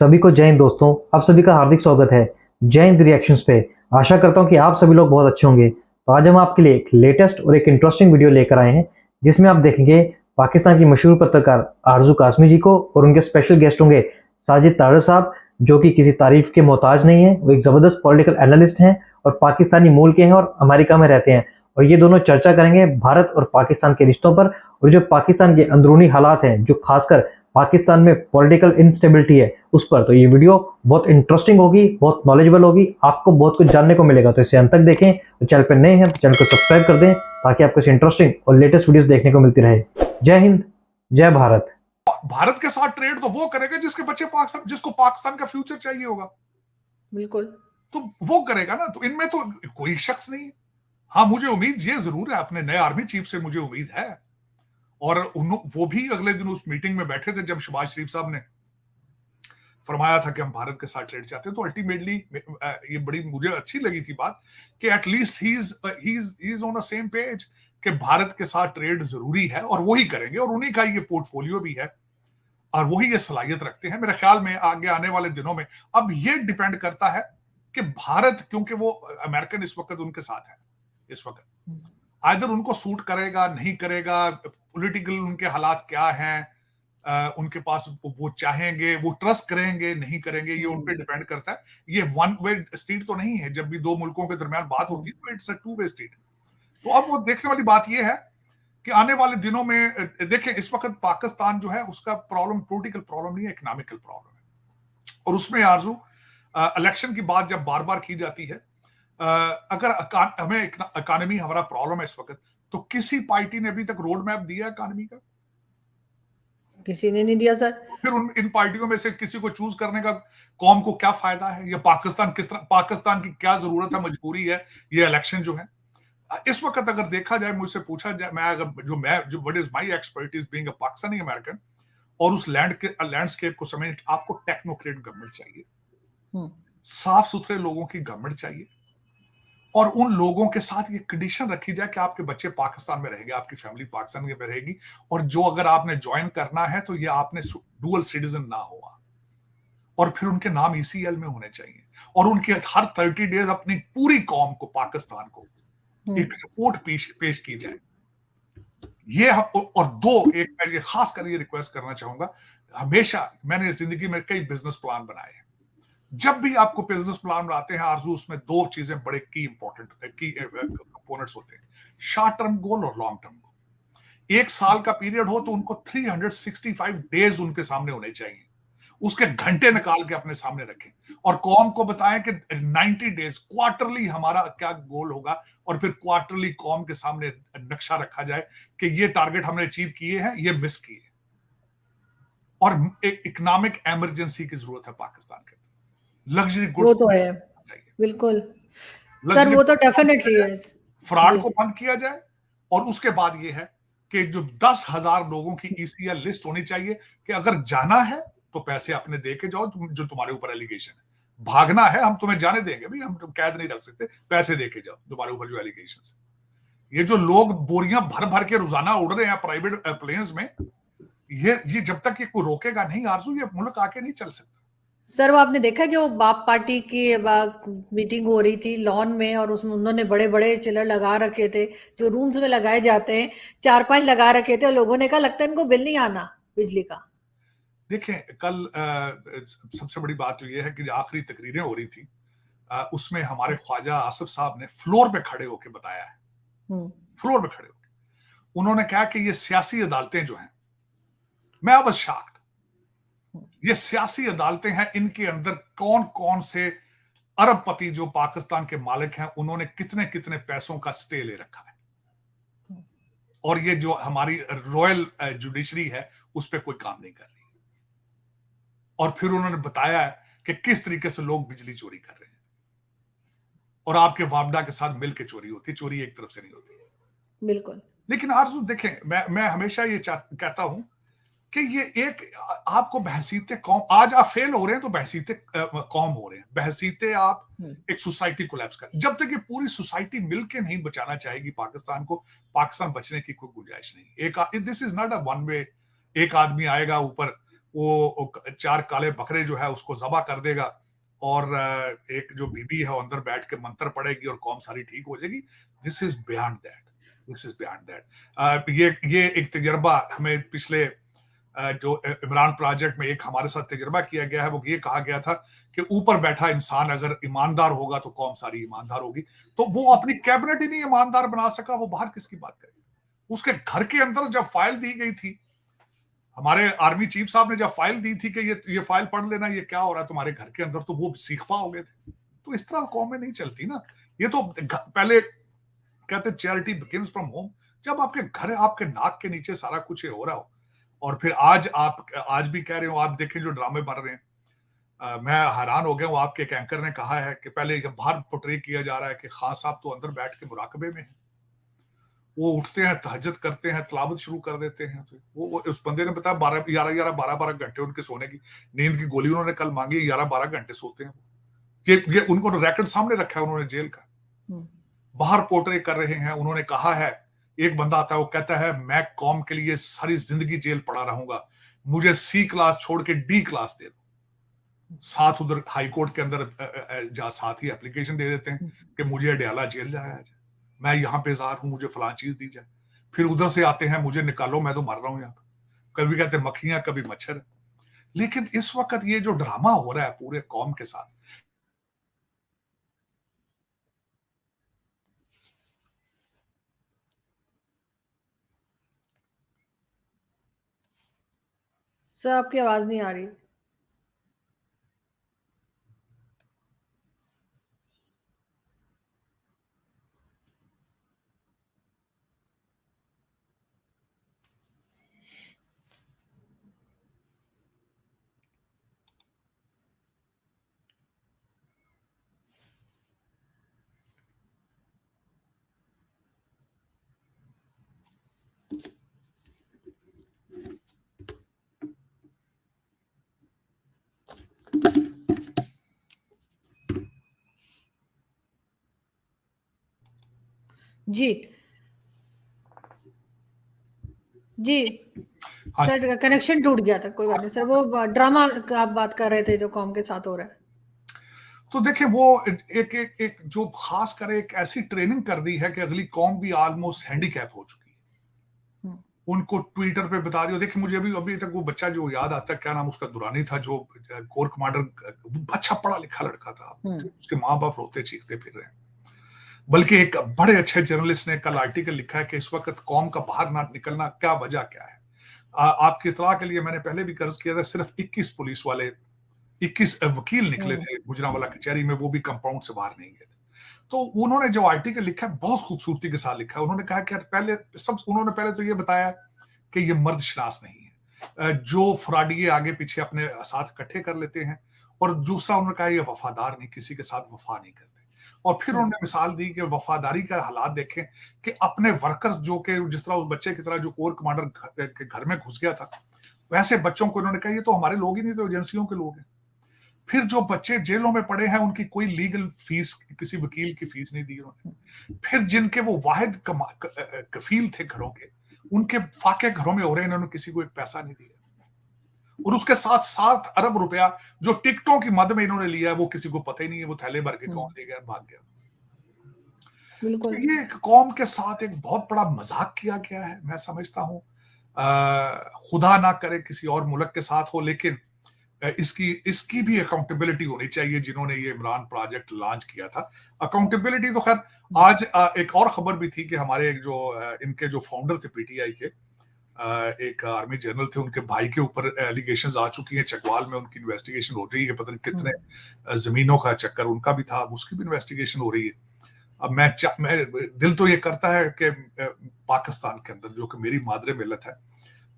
सभी को जय हिंद दोस्तों। आप सभी का हार्दिक स्वागत है जय हिंद रिएक्शंस पे। आशा करता हूं कि आप सभी लोग बहुत अच्छे होंगे। तो आज हम आपके लिए एक लेटेस्ट और एक इंटरेस्टिंग वीडियो लेकर आए हैं, जिसमें आप देखेंगे पाकिस्तान की मशहूर पत्रकार आरजू कासमी जी को, और उनके स्पेशल गेस्ट होंगे साजिद तारड़ साहब, जो कि किसी तारीफ के मोहताज नहीं है। वो एक जबरदस्त पॉलिटिकल एनालिस्ट हैं और पाकिस्तानी मूल के हैं और अमेरिका में रहते हैं। और ये दोनों चर्चा करेंगे भारत और पाकिस्तान के रिश्तों पर, और जो पाकिस्तान के अंदरूनी हालात हैं, जो खासकर पाकिस्तान में पॉलिटिकल इंस्टेबिलिटी है उस पर। तो ये वीडियो बहुत इंटरेस्टिंग होगी, बहुत नॉलेजेबल होगी, आपको बहुत कुछ जानने को मिलेगा। तो इसे अंत तक देखें। तो चैनल पर नए हैं तो चैनल को सब्सक्राइब कर दें, ताकि आपको इसे इंटरेस्टिंग और लेटेस्ट वीडियोस देखने को मिलती रहे। जय हिंद, जय भारत। भारत के साथ ट्रेड तो वो करेगा जिसके बच्चे पाकिस्तान, जिसको पाकिस्तान का फ्यूचर चाहिए होगा, बिल्कुल, तो वो करेगा ना। तो इनमें तो कोई शख्स नहीं है। हाँ, मुझे उम्मीद ये जरूर है, अपने नए आर्मी चीफ से मुझे उम्मीद है, और वो भी अगले दिन उस मीटिंग में बैठे थे जब शहबाज शरीफ साहब ने फरमाया था कि हम भारत के साथ ट्रेड चाहते हैं। तो अल्टीमेटली ये बड़ी मुझे अच्छी लगी थी बात कि at least he is on the same page कि भारत के साथ ट्रेड जरूरी है और वही करेंगे, और उन्हीं का ये पोर्टफोलियो भी है और वही ये सलाहियत रखते हैं। मेरे ख्याल में आगे आने वाले दिनों में अब ये डिपेंड करता है कि भारत, क्योंकि वो अमेरिकन इस वक्त उनके साथ है, इस वक्त आइदर उनको सूट करेगा नहीं करेगा, पॉलिटिकल उनके हालात क्या हैं, उनके पास वो चाहेंगे, वो ट्रस्ट करेंगे नहीं करेंगे, ये उन पे डिपेंड करता है। ये वन वे स्ट्रीट तो नहीं है। जब भी दो मुल्कों के दरमियान बात होती है तो it's a two way street. तो अब वो देखने वाली बात ये है कि आने वाले दिनों में देखें, इस वक्त पाकिस्तान जो है उसका प्रॉब्लम पॉलिटिकल प्रॉब्लम नहीं है, इकोनॉमिकल प्रॉब्लम है। और उसमें आरजू इलेक्शन की बात जब बार बार की जाती है, अगर हमें इकोनॉमी हमारा प्रॉब्लम है इस वक्त, तो किसी पार्टी ने अभी तक रोड मैप दिया इकोनॉमी का? किसी ने नहीं दिया सर। फिर इन पार्टियों में से किसी को चूज करने का कौम को क्या फायदा है, या पाकिस्तान किस तरह, पाकिस्तान की क्या जरूरत है, मजबूरी है ये इलेक्शन जो है। इस वक्त अगर देखा जाए, मुझसे पूछा जाए, मैं अगर जो what is my expertise being a Pakistani American, और उस लैंडस्केप को समझ, आपको टेक्नोक्रेट गवर्नमेंट चाहिए, साफ सुथरे लोगों की गवर्नमेंट चाहिए, और उन लोगों के साथ ये कंडीशन रखी जाए कि आपके बच्चे पाकिस्तान में रहेंगे, आपकी फैमिली पाकिस्तान में रहेगी, और जो अगर आपने ज्वाइन करना है तो ये आपने डुअल सिटीजन ना हुआ, और फिर उनके नाम ईसीएल में होने चाहिए, और उनके हर 30 डेज अपनी पूरी कौम को, पाकिस्तान को एक रिपोर्ट पेश की जाए। ये और एक मैं ये खास कर ये रिक्वेस्ट करना चाहूंगा, हमेशा मैंने जिंदगी में कई बिजनेस प्लान बनाए हैं। जब भी आपको बिजनेस प्लान बनाते हैं आरजू, उसमें दो चीजें बड़े की कंपोनेंट्स होते हैं, शॉर्ट टर्म गोल और लॉन्ग टर्म गोल। एक साल का पीरियड हो तो उनको 365 डेज उनके सामने होने चाहिए, उसके घंटे निकाल के अपने सामने रखें, और कौम को बताएं कि 90 डेज क्वार्टरली हमारा क्या गोल होगा, और फिर क्वार्टरली कौम के सामने नक्शा रखा जाए कि ये टारगेट हमने अचीव किए हैं, ये मिस किए। और एक इकोनॉमिक इमरजेंसी की जरूरत है पाकिस्तान के, लग्जरी गुड्स वो तो है, बिल्कुल सर, वो तो डेफिनेटली है। फ्रॉड को बंद किया जाए, और उसके बाद ये है कि जो 10,000 लोगों की ईसीएल लिस्ट होनी चाहिए कि अगर जाना है तो पैसे अपने दे के जाओ, जो तुम्हारे ऊपर एलिगेशन है। भागना है, हम तुम्हें जाने देंगे भी, हम तुम कैद नहीं रख सकते, पैसे दे के जाओ तुम्हारे ऊपर जो एलिगेशन है। ये जो लोग बोरियां भर भर के रोजाना उड़ रहे हैं प्राइवेट प्लेन्स में, ये जब तक ये कोई रोकेगा नहीं आरजू, ये मुल्क आके नहीं चल सकता। सर, वो आपने देखा जो बाप पार्टी की मीटिंग हो रही थी लॉन में, और उसमें उन्होंने बड़े बड़े चिलर लगा रखे थे, जो रूम्स में लगाए जाते हैं, 4-5 लगा रखे थे, और लोगों ने कहा लगता है इनको बिल नहीं आना बिजली का। देखें, कल सबसे बड़ी बात तो यह है कि आखिरी तकरीरें हो रही थी, उसमें हमारे ख्वाजा आसिफ साहब ने फ्लोर पे खड़े होकर बताया है, फ्लोर पे खड़े होकर उन्होंने कहा कि ये सियासी अदालतें जो हैं, मैं वाज शॉक्ड, ये सियासी अदालतें हैं, इनके अंदर कौन कौन से अरबपति जो पाकिस्तान के मालिक हैं, उन्होंने कितने कितने पैसों का स्टे ले रखा है, और ये जो हमारी रॉयल जुडिशरी है उस पर कोई काम नहीं कर रही। और फिर उन्होंने बताया कि किस तरीके से लोग बिजली चोरी कर रहे हैं, और आपके वापडा के साथ मिलकर चोरी होती, चोरी एक तरफ से नहीं होती। बिल्कुल। लेकिन आरजू देखें, मैं हमेशा ये कहता हूं कि ये एक आपको बहसीते कौम, आज आप फेल हो रहे हैं तो बहसीते कौम हो रहे हैं, बहसीते आप एक सोसाइटी कोलैप्स कर। जब तक ये पूरी सोसाइटी मिलके नहीं बचाना चाहेगी पाकिस्तान को, पाकिस्तान बचने की कोई गुंजाइश नहीं। This is not a one way, एक आदमी आएगा ऊपर वो 4 काले बकरे जो है उसको ज़बह कर देगा और एक जो बीबी है वो अंदर बैठ के मंत्र पढ़ेगी और कौम सारी ठीक हो जाएगी। This is beyond that, this is beyond that. ये एक तजर्बा हमें पिछले जो इमरान प्रोजेक्ट में एक हमारे साथ तजर्बा किया गया है, वो ये कहा गया था कि ऊपर बैठा इंसान अगर ईमानदार होगा तो कौम सारी ईमानदार होगी। तो वो अपनी कैबिनेट ही नहीं ईमानदार बना सका, वो बाहर किसकी बात करेगा। उसके घर के अंदर जब फाइल दी गई थी, हमारे आर्मी चीफ साहब ने जब फाइल दी थी कि ये फाइल पढ़ लेना, ये क्या हो रहा है तुम्हारे घर के अंदर, तो वो सीख पा हो गए थे। तो इस तरह कौमें नहीं चलती ना। ये तो पहले कहते चैरिटी बिगिंस फ्रॉम होम। जब आपके घर आपके नाक के नीचे सारा कुछ हो रहा हो, और फिर आज भी कह रहे हो, आप देखें जो ड्रामे बन रहे हैं। मैं हैरान हो गया हूँ, आपके एक एंकर ने कहा है कि पहले बाहर पोर्ट्रे किया जा रहा है कि खान साहब तो अंदर बैठ के मुराकबे में है, वो उठते हैं, तहज्जुद करते हैं, तिलावत शुरू कर देते हैं। तो वो उस बंदे ने बताया 12 घंटे उनके सोने की नींद की गोली उन्होंने कल मांगी, 11-12 घंटे सोते हैं। ये उनको रिकॉर्ड सामने रखा है उन्होंने जेल का, बाहर पोर्ट्रे कर रहे हैं। उन्होंने कहा है, एक बंदा आता है वो कहता है मैं कौम के लिए सारी जिंदगी जेल पड़ा रहूंगा, मुझे सी क्लास छोड़ के डी क्लास दे दो। साथ उधर हाई कोर्ट के अंदर जा साथ ही एप्लीकेशन दे देते हैं कि मुझे अडयाला जेल जाया जाए, मैं यहाँ बेजार हूं, मुझे फलां चीज दी जाए। फिर उधर से आते हैं, मुझे निकालो, मैं तो मर रहा हूं यहाँ पे। कभी कहते मक्खियां, कभी मच्छर। लेकिन इस वक्त ये जो ड्रामा हो रहा है पूरे कौम के साथ, सर आपकी आवाज नहीं आ रही। जी जी हाँ, सर कनेक्शन टूट गया था, कोई बात नहीं सर। वो ड्रामा आप बात कर रहे थे जो कौम के साथ हो रहा है। तो देखिए वो एक जो खास कर एक ऐसी ट्रेनिंग कर दी है कि अगली कौम भी ऑलमोस्ट हैंडीकैप हो चुकी है। उनको ट्विटर पे बता दियो। देखिए मुझे अभी तक वो बच्चा जो याद आता है, क्या नाम उसका, दुरानी था, जो कोर कमांडर, अच्छा पढ़ा लिखा लड़का था, उसके माँ बाप रोते चीखते फिर रहे हैं। बल्कि एक बड़े अच्छे जर्नलिस्ट ने कल आर्टिकल लिखा है कि इस वक्त कौम का बाहर ना निकलना क्या वजह क्या है। आपकी इतला के लिए मैंने पहले भी कर्ज किया था, सिर्फ 21 पुलिस वाले, 21 वकील निकले थे गुजरांवाला कचहरी में, वो भी कंपाउंड से बाहर नहीं गए थे। तो उन्होंने जो आर्टिकल लिखा है बहुत खूबसूरती के साथ लिखा है। उन्होंने कहा कि उन्होंने पहले तो ये बताया कि ये मर्द शनास नहीं है, जो फ्रॉडिये आगे पीछे अपने साथ इकट्ठे कर लेते हैं, और दूसरा उन्होंने कहा ये वफादार नहीं, किसी के साथ वफा नहीं करते। और फिर उन्होंने मिसाल दी कि वफादारी का हालात देखें कि अपने वर्कर्स जो कि जिस तरह उस बच्चे की तरह जो कोर कमांडर के घर में घुस गया था, वैसे बच्चों को उन्होंने कहा ये तो हमारे लोग ही नहीं, तो एजेंसियों के लोग हैं। फिर जो बच्चे जेलों में पड़े हैं, उनकी कोई लीगल फीस, किसी वकील की फीस नहीं दी उन्होंने। फिर जिनके वो वाहिद कफील थे घरों के, उनके फाके घरों में हो रहे हैं, इन्होंने किसी को एक पैसा नहीं दिया। और उसके साथ 7 अरब रुपया जो टिकटों की मद में इन्होंने लिया है, वो किसी को पता ही नहीं है, वो थैले भर के कौन ले गया, भाग गया। बिल्कुल। तो ये कौम के साथ एक बहुत बड़ा मजाक किया गया है, मैं समझता हूं। खुदा ना करे किसी और मुल्क के साथ हो, लेकिन इसकी भी अकाउंटेबिलिटी होनी चाहिए। जिन्होंने ये इमरान प्रोजेक्ट लॉन्च किया था, अकाउंटेबिलिटी तो खैर। आज एक और खबर भी थी कि हमारे जो इनके जो फाउंडर थे पीटीआई के, एक आर्मी जनरल थे, उनके भाई के ऊपर एलिगेशंस आ चुकी हैं। चकवाल में उनकी इन्वेस्टिगेशन हो रही है, पता नहीं कितने जमीनों का चक्कर उनका भी था, उसकी भी इन्वेस्टिगेशन हो रही है। अब मैं दिल तो ये करता है कि पाकिस्तान के अंदर, जो कि मेरी मादरे मिल्लत है,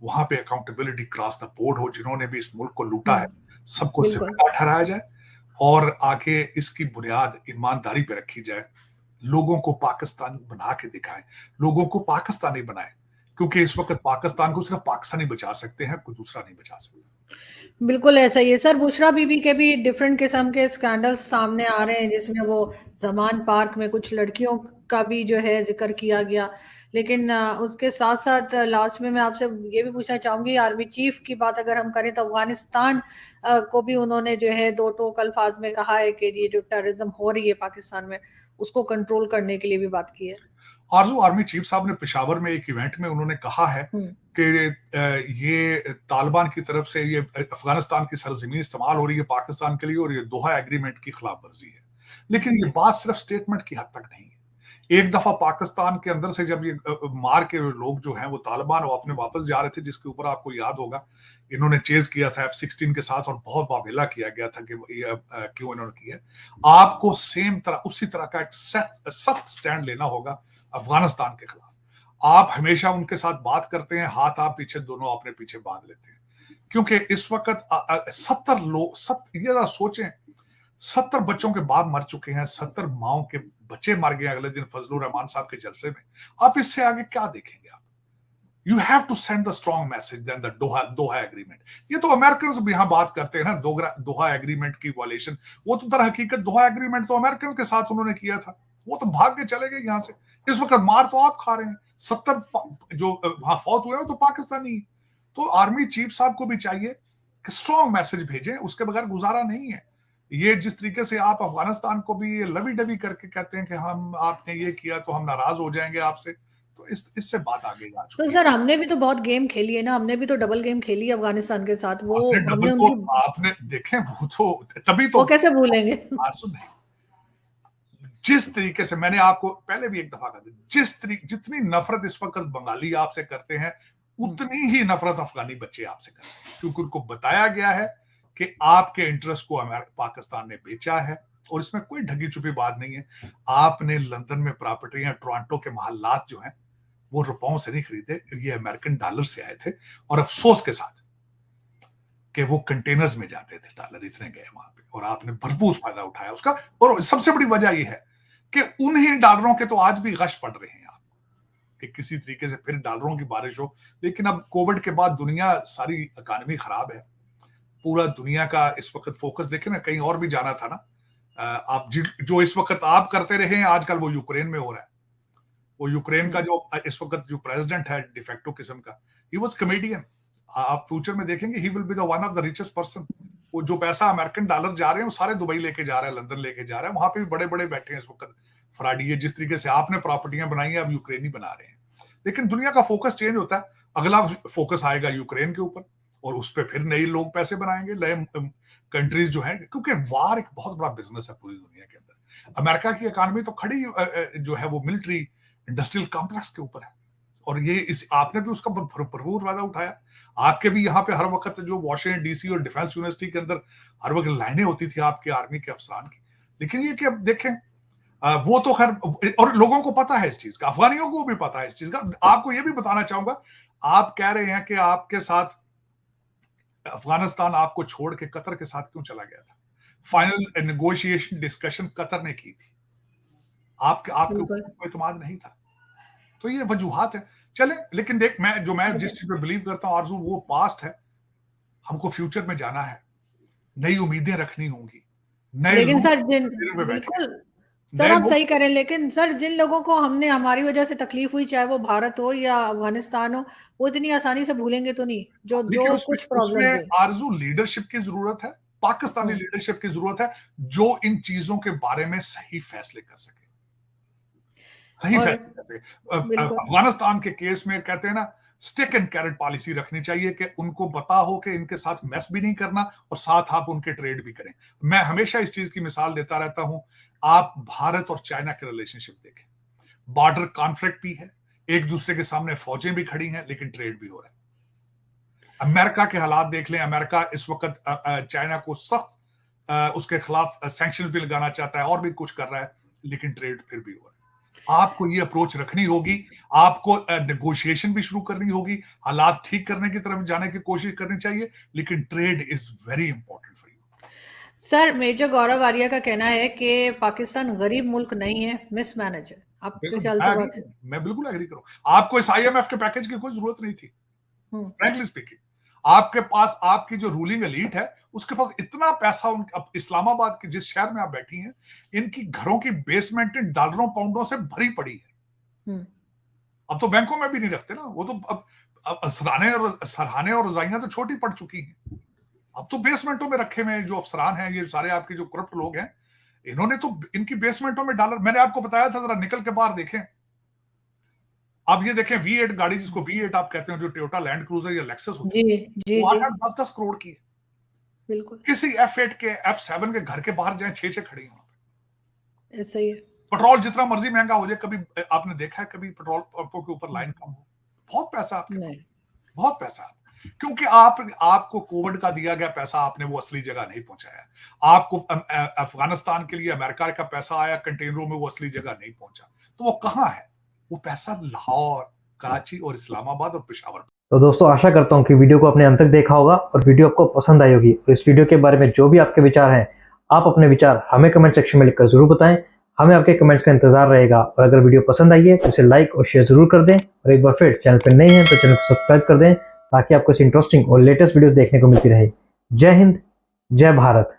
वहां पे अकाउंटेबिलिटी क्रॉस द बोर्ड हो। जिन्होंने भी इस मुल्क को लूटा है, सबको जिम्मेदार ठहराया जाए, और आगे इसकी बुनियाद ईमानदारी पे रखी जाए। लोगों को पाकिस्तान बना के दिखाएं, लोगों को पाकिस्तानी बनाएं, क्योंकि इस वक्त पाकिस्तान को सिर्फ पाकिस्तानी बचा सकते हैं, कोई दूसरा नहीं बचा सकता। बिल्कुल ऐसा ही है सर। बुशरा बीबी के भी डिफरेंट किस्म के स्कैंडल्स सामने आ रहे हैं, जिसमें वो जमान पार्क में कुछ लड़कियों का भी जो है जिक्र किया गया। लेकिन उसके साथ साथ लास्ट में मैं आपसे ये भी पूछना चाहूंगी, आर्मी चीफ की बात अगर हम करें तो अफगानिस्तान को भी उन्होंने जो है दो टोक अल्फाज में कहा है कि ये जो टेररिज्म हो रही है पाकिस्तान में उसको कंट्रोल करने के लिए भी बात की है। आरजू आर्मी चीफ साहब ने पेशावर में एक इवेंट में उन्होंने कहा है कि ये तालिबान की तरफ से ये अफगानिस्तान की सरजमीन इस्तेमाल हो रही है पाकिस्तान के लिए और ये दोहा एग्रीमेंट की खिलाफ वर्जी है। लेकिन ये बात सिर्फ स्टेटमेंट की हद तक नहीं है। एक दफा पाकिस्तान के अंदर से जब ये मार के लोग जो हैं वो तालिबान वो अपने वापस जा रहे थे, जिसके ऊपर आपको याद होगा इन्होंने चेज किया था F-16 के साथ और बहुत वावेला किया गया था कि क्यों इन्होंने किया। आपको सेम तरह उसी तरह का एक सख्त स्टैंड लेना होगा अफगानिस्तान के खिलाफ। आप हमेशा उनके साथ बात करते हैं, हाथ आप पीछे दोनों अपने पीछे बांध लेते हैं, क्योंकि इस वक्त 70 लोग ये सोचें 70 बच्चों के बाप मर चुके हैं, 70 माओ के बच्चे मर गए अगले दिन फजलुर रहमान साहब के जलसे में। आप इससे आगे क्या देखेंगे? आप you have to send the strong message then the Doha agreement. ये तो अमेरिकन भी यहां बात करते हैं ना दोहा एग्रीमेंट की वायलेशन। वो तो दर हकीकत दोहा एग्रीमेंट तो अमेरिकन के साथ उन्होंने किया था, वो तो भाग के चले गए यहां से। इस वक्त मार तो आप खा रहे हैं। 70 जो वहां फौत हुए हैं तो पाकिस्तानी। तो आर्मी चीफ साहब को भी चाहिए कि स्ट्रॉन्ग मैसेज भेजें, उसके बगैर गुजारा नहीं है। ये जिस तरीके से आप अफगानिस्तान को भी लवी डवी करके कहते हैं कि हम आपने ये किया तो हम नाराज हो जाएंगे आपसे, तो इससे बात आगे जा चुकी तो है। सर हमने भी तो बहुत गेम खेली है ना, हमने भी तो डबल गेम खेली है अफगानिस्तान के साथ। वो आपने हमने डबल उनकी तो आपने देखे, वो तो तभी तो वो कैसे भूलेंगे। नहीं। जिस तरीके से मैंने आपको पहले भी एक दफा कहा था, जितनी नफरत इस वक्त बंगाली आपसे करते हैं उतनी ही नफरत अफगानी बच्चे आपसे करते हैं, क्योंकि उनको बताया गया है कि आपके इंटरेस्ट को पाकिस्तान ने बेचा है। और इसमें कोई ढगी छुपी बात नहीं है। आपने लंदन में प्रॉपर्टी या टोरंटो के महल्लात जो हैं वो रुपयों से नहीं खरीदे, ये अमेरिकन डॉलर से आए थे, और अफसोस के साथ कि वो कंटेनर्स में जाते थे डॉलर, इतने गए वहां पे, और आपने भरपूर फायदा उठाया उसका। और सबसे बड़ी वजह यह है कि उन्हीं डॉलरों के तो आज भी गश पड़ रहे हैं आप, कि किसी तरीके से फिर डॉलरों की बारिश हो। लेकिन अब कोविड के बाद दुनिया सारी इकानमी खराब है, पूरा दुनिया का इस वक्त फोकस देखे ना, कहीं और भी जाना था ना। आप जो इस वक्त आप करते रहे हैं आजकल वो यूक्रेन में हो रहा है। वो यूक्रेन का जो इस वक्त जो प्रेसिडेंट है डिफेक्टो किस्म का, ही वाज कमेडियन। आप फ्यूचर में देखेंगे he will be the one of the richest person. वो जो पैसा अमेरिकन डॉलर जा रहे हैं वो सारे दुबई लेके जा रहा है, लंदन लेके जा रहा है, वहां पे भी बड़े बड़े बैठे हैं इस वक्त फ्राडी। जिस तरीके से आपने प्रॉपर्टियां बनाई हैं अब यूक्रेनी बना रहे हैं। लेकिन दुनिया का फोकस चेंज होता है, अगला फोकस आएगा यूक्रेन के ऊपर, और उस पर फिर नए लोग पैसे बनाएंगे, नए कंट्रीज जो है, क्योंकि वार एक बहुत बड़ा बिजनेस है पूरी दुनिया के अंदर। अमेरिका की इकानमी तो खड़ी जो है वो मिलिट्री इंडस्ट्रियल कॉम्प्लेक्स के ऊपर है, और ये आपने भी उसका भरपूर फायदा उठाया। आपके भी यहाँ पे हर वक्त जो वॉशिंगटन डीसी और डिफेंस यूनिवर्सिटी के अंदर हर वक्त लाइनें होती थी आपके आर्मी के अफसरान की। लेकिन ये कि अब देखें वो तो खैर, और लोगों को पता है इस चीज का, अफगानियों को भी पता है इस चीज का। आपको ये भी बताना चाहूंगा, आप कह रहे हैं कि आपके साथ अफगानिस्तान आपको छोड़ के कतर के साथ क्यों चला गया था। फाइनल नेगोशिएशन डिस्कशन कतर ने की थी, आपके ऊपर एतमाद नहीं था। तो ये वजूहात है। चले, लेकिन देख मैं जिस चीज पे बिलीव करता हूँ आरजू, वो पास्ट है, हमको फ्यूचर में जाना है, नई उम्मीदें रखनी होंगी, नए लेकिन सर बिल्कुल सर आप सही करें, लेकिन सर जिन लोगों को हमने हमारी वजह से तकलीफ हुई, चाहे वो भारत हो या अफगानिस्तान हो, वो इतनी आसानी से भूलेंगे तो नहीं जो कुछ प्रॉब्लम हुई। आरजू लीडरशिप की जरूरत है, पाकिस्तानी लीडरशिप की जरूरत है, जो इन चीजों के बारे में सही फैसले कर सके, सही फैसले कर सके। अफगानिस्तान के केस में कहते हैं ना, स्टिक एंड कैरेट पॉलिसी रखनी चाहिए कि उनको पता हो कि इनके साथ मैस भी नहीं करना और साथ आप उनके ट्रेड भी करें। मैं हमेशा इस चीज की मिसाल देता रहता हूं, आप भारत और चाइना के रिलेशनशिप देखें, बॉर्डर कॉन्फ्लिक्ट भी है, एक दूसरे के सामने फौजें भी खड़ी हैं, लेकिन ट्रेड भी हो रहा है। अमेरिका के हालात देख लें, अमेरिका इस वक्त चाइना को सख्त उसके खिलाफ सैंक्शन भी लगाना चाहता है और भी कुछ कर रहा है, लेकिन ट्रेड फिर भी हो रहा है। आपको ये अप्रोच रखनी होगी, आपको नेगोशिएशन भी शुरू करनी होगी, हालात ठीक करने की तरफ जाने की कोशिश करनी चाहिए, लेकिन trade is very important for you. Sir major Gaurav Arya का कहना है कि पाकिस्तान गरीब मुल्क नहीं है, मिसमैनेज है। आपके ख्याल से? मैं बिल्कुल एग्री करूं। आपको इस IMF के पैकेज की कोई जरूरत नहीं थी, फ्रैंकली स्पीकिंग। आपके पास आपकी जो रूलिंग एलीट है उसके पास इतना पैसा, अब इस्लामाबाद के जिस शहर में आप बैठी हैं, इनकी घरों की बेसमेंट डॉलरों पाउंडों से भरी पड़ी है। अब तो बैंकों में भी नहीं रखते ना, वो तो अब सराहने और रजाइयां तो छोटी पड़ चुकी हैं। अब तो बेसमेंटों में रखे हुए जो अफसरान हैं, ये सारे आपके जो करप्ट लोग हैं, इन्होंने तो इनकी बेसमेंटों में डॉलर, मैंने आपको बताया था, जरा निकल के बाहर देखें। आप ये देखें V8 गाड़ी, जिसको V8 आप कहते हैं, जो टोयोटा लैंड क्रूजर या लेक्सस होती जी है, जी वो जी 8-10 करोड़ की है। बिल्कुल किसी F8 के F7 के घर के बाहर जाए 6-6 खड़ी है वहां पे। ऐसा ही है। पेट्रोल जितना मर्जी महंगा हो जाए, कभी आपने देखा है कभी पेट्रोल पंपों के ऊपर लाइन कम हो? बहुत पैसा आपके पास, नहीं बहुत पैसा। क्योंकि आपको कोविड का दिया गया पैसा आपने वो असली जगह नहीं पहुंचाया। आपको अफगानिस्तान के लिए अमेरिका का पैसा आया कंटेनरों में, वो असली जगह नहीं पहुंचा। तो वो कहां है? वो पैसा लाहौर, कराची और इस्लामाबाद और पेशावर। तो दोस्तों आशा करता हूँ कि वीडियो को आपने अंत तक देखा होगा और वीडियो आपको पसंद आई होगी। और इस वीडियो के बारे में जो भी आपके विचार हैं, आप अपने विचार हमें कमेंट सेक्शन में लिखकर जरूर बताएं। हमें आपके कमेंट्स का इंतजार रहेगा। और अगर वीडियो पसंद आई है तो इसे लाइक और शेयर जरूर कर दें। और एक बार फिर चैनल पर नए हैं तो चैनल को सब्सक्राइब कर दें, ताकि आपको इस इंटरेस्टिंग और लेटेस्ट वीडियोस देखने को मिलती रहे। जय हिंद, जय भारत।